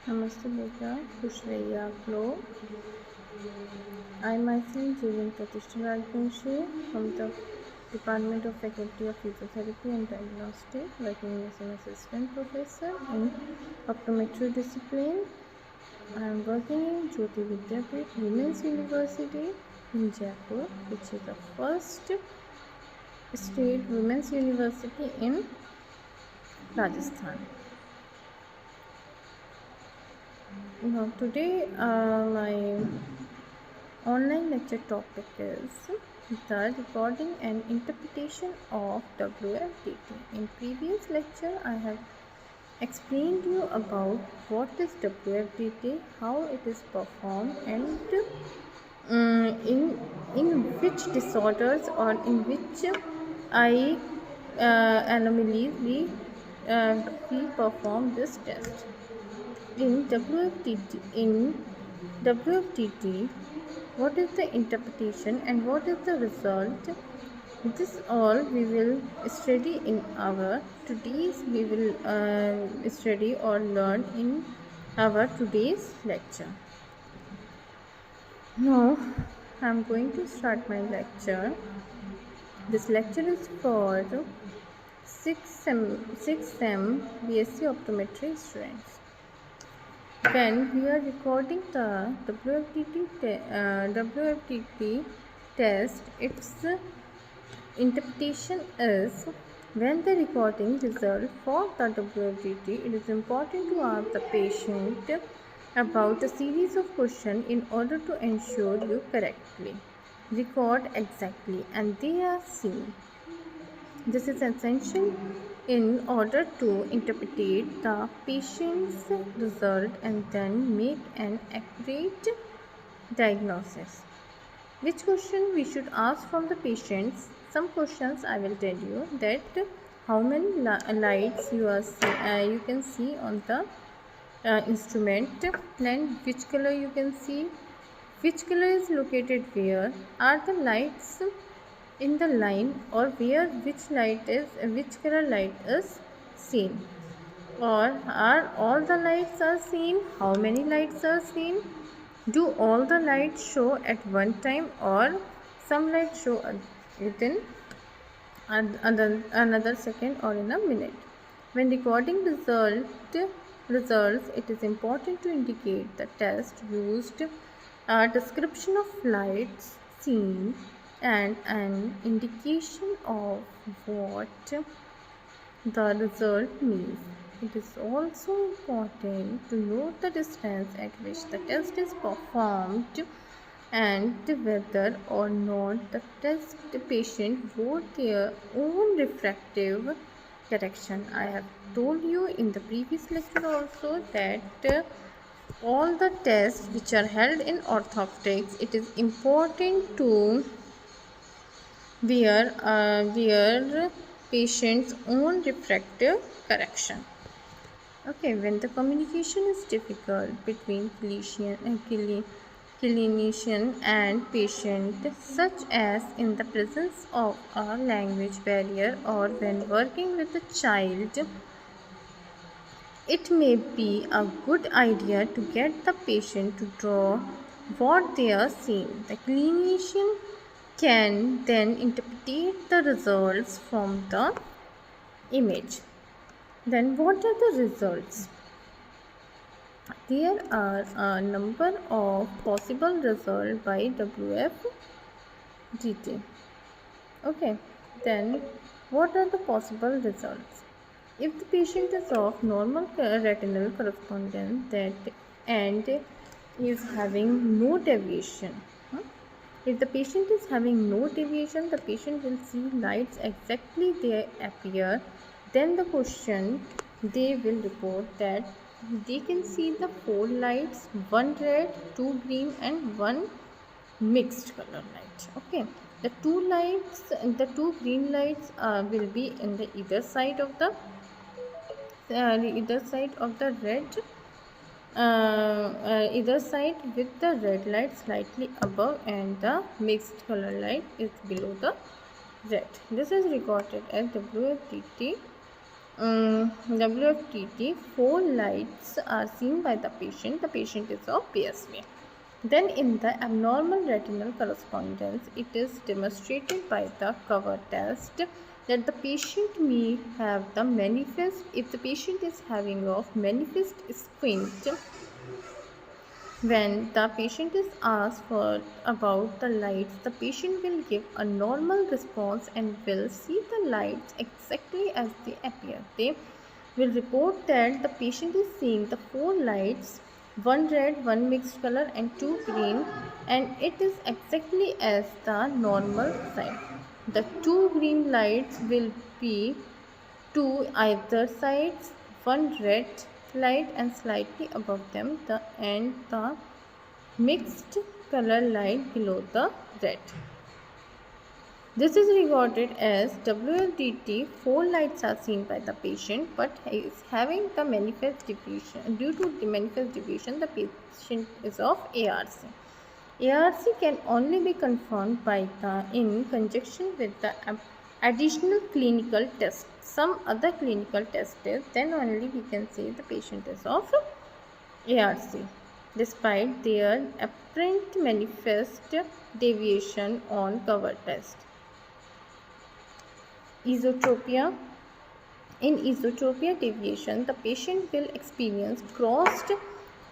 नमस्ते बेटा, खुश रहिए आप लोग। I myself Jeevan Pratishtha Rajvanshi from the Department of Faculty of Physiotherapy and Diagnostic, working as an assistant professor in optometry discipline. I am working in Jyoti Vidyapeeth Women's University in Jaipur, which is the first state women's university in Rajasthan. Now today my online lecture topic is the recording and interpretation of WFDT. In previous lecture I have explained you about what is WFDT, how it is performed, and in which disorders or in which eye anomalies we perform this test. In WFDT, what is the interpretation and what is the result? This all we will study in our today's we will study or learn in our today's lecture. Now I am going to start my lecture. This lecture is for 6th BSc Optometry students. When we are recording the WFDT test, its interpretation is when the recording result for the WFDT, it is important to ask the patient about a series of questions in order to ensure you correctly record exactly and they are seen. This is essential in order to interpret the patient's result and then make an accurate diagnosis. Which question we should ask from the patients? Some questions I will tell you that how many lights you can see on the instrument, then which color you can see, which color is located where, are the lights in the line or where which color light is seen, or are all the lights are seen, how many lights are seen, do all the lights show at one time or some lights show within another second or in a minute. When recording results, it is important to indicate the test used, a description of lights seen, and an indication of what the result means. It is also important to note the distance at which the test is performed and whether or not the patient wrote their own refractive correction. I have told you in the previous lecture also that all the tests which are held in orthodontics, it is important to wear patient's own refractive correction. Okay, when the communication is difficult between clinician and patient, such as in the presence of a language barrier or when working with a child, it may be a good idea to get the patient to draw what they are seeing. The clinician can then interpret the results from the image. Then what are the results? There are a number of possible results by WFDT. Okay, then what are the possible results? If the patient is of normal retinal correspondence and is having no deviation, if the patient is having no deviation, the patient will see lights exactly they appear. Then the question they will report that they can see the 4 lights, 1 red, 2 green and 1 mixed color light. Okay, the 2 green lights will be in the either side of the red, either side with the red light slightly above and the mixed color light is below the red. This is recorded as WFDT WFTT, 4 lights are seen by the patient. The patient is of PSV. Then in the abnormal retinal correspondence, it is demonstrated by the cover test that the patient may have the manifest, if the patient is having of manifest squint, when the patient is asked for about the lights, the patient will give a normal response and will see the lights exactly as they appear. They will report that the patient is seeing the 4 lights, 1 red, 1 mixed color and 2 green, and it is exactly as the normal side. The 2 green lights will be to either sides, 1 red light and slightly above them, and the mixed color light below the red. This is recorded as WLDT. 4 lights are seen by the patient, but is having the manifest deviation. Due to the manifest deviation, the patient is of ARC. ARC can only be confirmed by the in conjunction with the additional clinical test. Some other clinical test is, then only we can say the patient is of ARC, despite their apparent manifest deviation on cover test. Esotropia. In esotropia deviation, the patient will experience crossed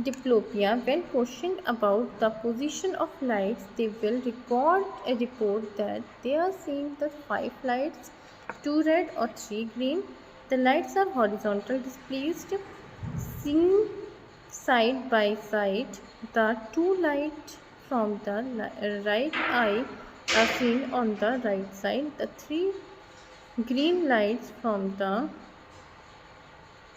diplopia. When questioned about the position of lights, they will record a report that they are seeing the 5 lights, 2 red or 3 green. The lights are horizontal displaced, seen side by side. The 2 lights from the right eye are seen on the right side. The 3 green lights from the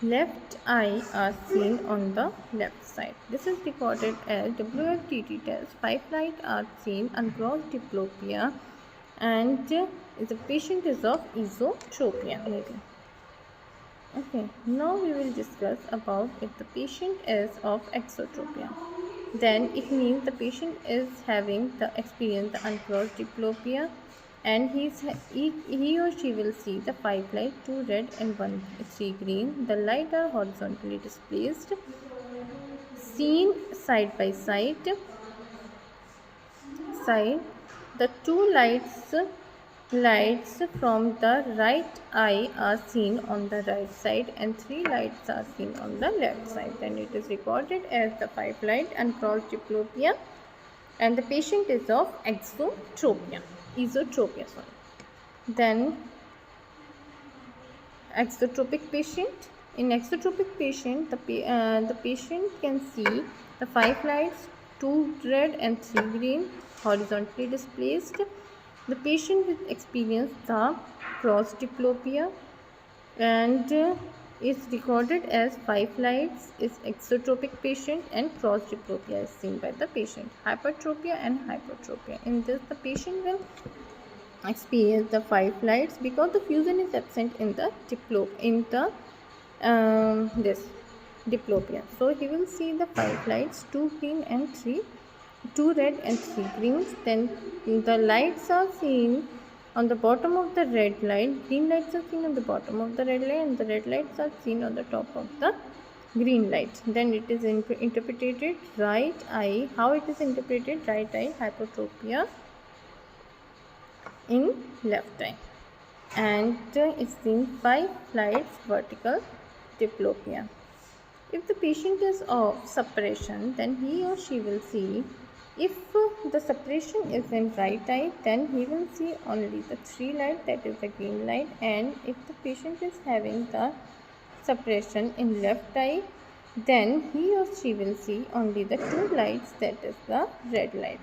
left eye are seen on the left side. This is recorded as WFTT test. 5 lights are seen across diplopia, and the patient is of esotropia maybe. Okay, now we will discuss about if the patient is of exotropia. Then it means the patient is having the experience the uncrossed diplopia, and he or she will see the 5 light, 2 red and 3 green. The light are horizontally displaced, seen side by side. The 2 lights from the right eye are seen on the right side, and 3 lights are seen on the left side. Then it is recorded as the 5 light uncrossed diplopia, and the patient is of esotropia. Then exotropic patient. In exotropic patient, the patient can see the 5 lights, 2 red and 3 green, horizontally displaced. The patient will experience the cross diplopia, and is recorded as 5 lights is exotropic patient, and cross diplopia is seen by the patient. Hypertropia and hypertropia. In this, the patient will experience the 5 lights because the fusion is absent in the diplopia. So he will see the 5 lights, 2 green and 2 red and 3 greens. Then the lights are seen on the bottom of the red light. Green lights are seen on the bottom of the red light, and the red lights are seen on the top of the green light. Then it is interpreted right eye. How it is interpreted? Right eye hypertropia in left eye, and it's seen 5 lights vertical diplopia. If the patient is of suppression, then he or she will see, if the suppression is in right eye, then he will see only the 3 light, that is the green light, and if the patient is having the suppression in left eye, then he or she will see only the 2 lights, that is the red light.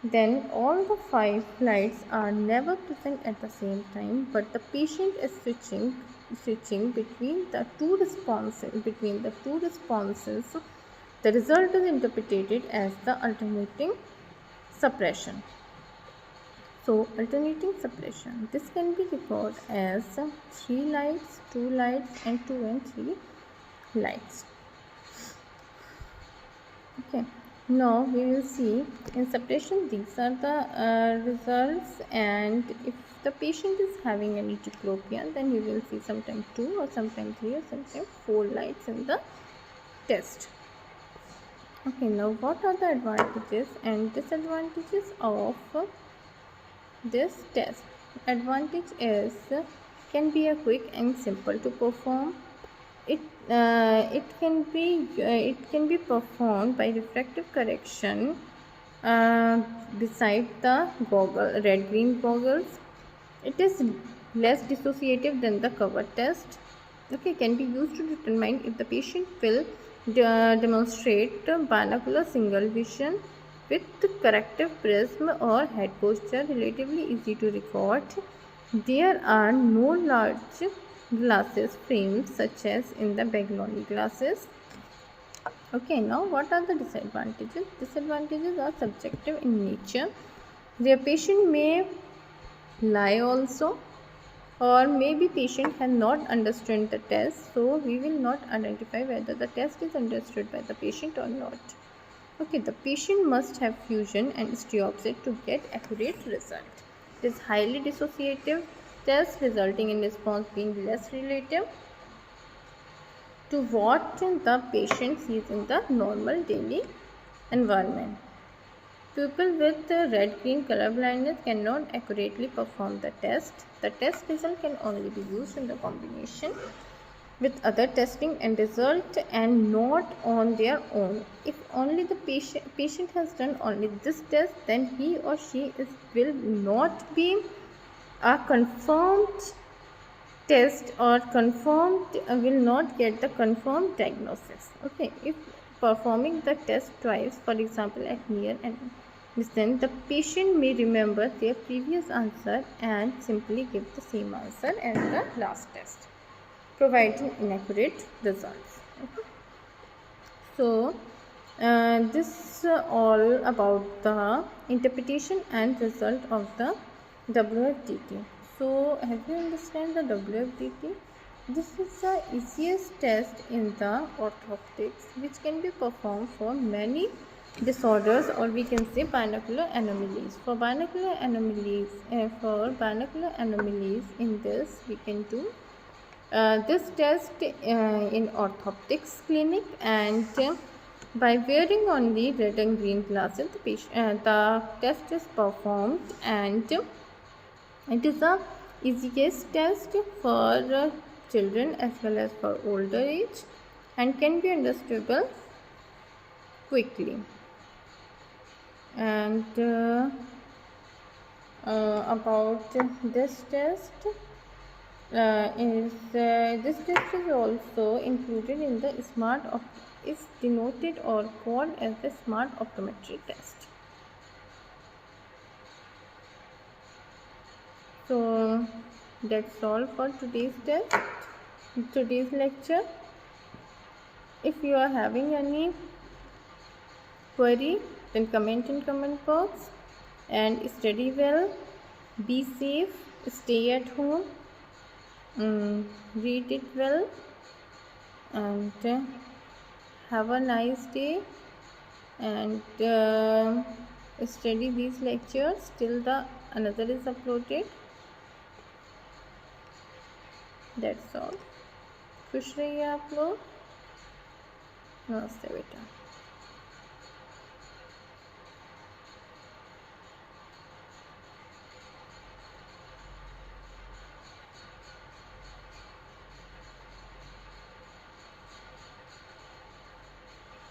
Then all the 5 lights are never present at the same time, but the patient is switching between the two responses. The result is interpreted as the alternating suppression. So alternating suppression, this can be recorded as 3 lights, 2 lights and 2 and 3 lights. Okay. Now we will see in suppression these are the results, and if if the patient is having any diplopia, then you will see sometimes 2 or sometimes 3 or sometimes 4 lights in the test. Okay, now what are the advantages and disadvantages of this test? Advantage is can be a quick and simple to perform. It can be performed by refractive correction beside the red green goggles. It is less dissociative than the cover test. Okay, can be used to determine if the patient will demonstrate binocular single vision with corrective prism or head posture. Relatively easy to record. There are no large glasses frames such as in the Baglioni glasses. Okay, now what are the disadvantages? Disadvantages are subjective in nature. The patient may lie also, or maybe patient has not understood the test, so we will not identify whether the test is understood by the patient or not. Okay, the patient must have fusion and Stiopsit to get accurate result. It is highly dissociative test, resulting in response being less relative to what the patient sees in the normal daily environment. People with red-green color blindness cannot accurately perform the test. The test result can only be used in the combination with other testing and result and not on their own. If only the patient has done only this test, then he or she will not be a confirmed test or will not get the confirmed diagnosis. Okay, if performing the test twice, for example at near and distant, the patient may remember their previous answer and simply give the same answer as the last test, providing inaccurate results. Okay. So this all about the interpretation and result of the WFDT. So have you understand the WFDT? This is the easiest test in the orthoptics which can be performed for many disorders, or we can say binocular anomalies. For binocular anomalies, in this we can do this test in orthoptics clinic, and by wearing only red and green glasses, the test is performed, and it is the easiest test for children as well as for older age, and can be understandable quickly. And about this test this test is also included in the is denoted or called as the smart optometry test. So that's all for today's lecture. If you are having any query, then comment in comment box, and study well, be safe, stay at home, read it well, and have a nice day, and study these lectures till the another is uploaded. That's all. खुश रहिए आप लोग. नमस्ते बेटा.